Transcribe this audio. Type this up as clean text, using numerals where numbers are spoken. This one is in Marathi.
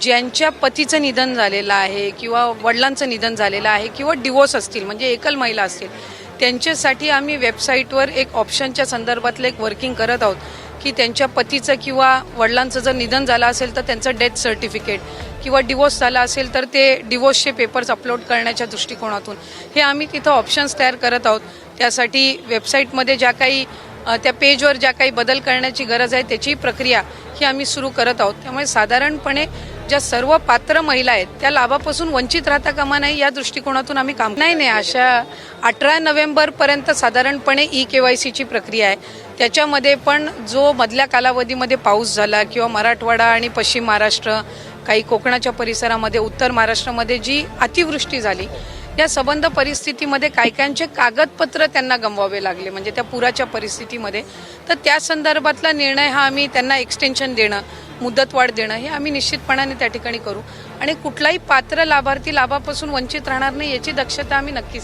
ज्यांच्या पतीचं निधन झालेलं आहे किंवा वडिलांचं निधन झालेलं आहे किंवा डिवोर्स असतील म्हणजे एकल महिला असतील त्यांच्यासाठी आम्ही वेबसाईटवर एक ऑप्शनच्या संदर्भातलं एक वर्किंग करत आहोत की त्यांच्या पतीचं किंवा वडिलांचं जर निधन झालं असेल तर त्यांचं डेथ सर्टिफिकेट किंवा डिवोर्स झाला असेल तर ते डिवोर्सचे पेपर्स अपलोड करण्याच्या दृष्टिकोनातून हे आम्ही तिथं ऑप्शन्स तयार करत आहोत। त्यासाठी वेबसाईटमध्ये ज्या काही त्या पेजवर ज्या काही बदल करण्याची गरज आहे त्याची प्रक्रिया ही आम्ही सुरू करत आहोत। त्यामुळे साधारणपणे ज्या सर्व पात्र महिला आहेत त्या लाभापासून वंचित राहता कामा नये या दृष्टिकोनातून आम्ही काम नाही अशा 18 नोव्हेंबरपर्यंत साधारणपणे KYCची प्रक्रिया आहे। त्याच्यामध्ये पण जो मधल्या कालावधीमध्ये पाऊस झाला किंवा मराठवाडा आणि पश्चिम महाराष्ट्र काही कोकणाच्या परिसरामध्ये उत्तर महाराष्ट्रामध्ये जी अतिवृष्टी झाली या संबंध परिस्थितीमध्ये कायकांचे कागदपत्र त्यांना गमवावे लागले म्हणजे त्या पुराच्या परिस्थितीमध्ये तर त्या संदर्भातला निर्णय हा आम्ही त्यांना एक्सटेन्शन देणं मुदतवाढ देणं हे आम्ही निश्चितपणाने त्या ठिकाणी करू आणि कुठलाही पात्र लाभार्थी लाभापासून वंचित राहणार नाही याची दक्षता आम्ही नक्कीच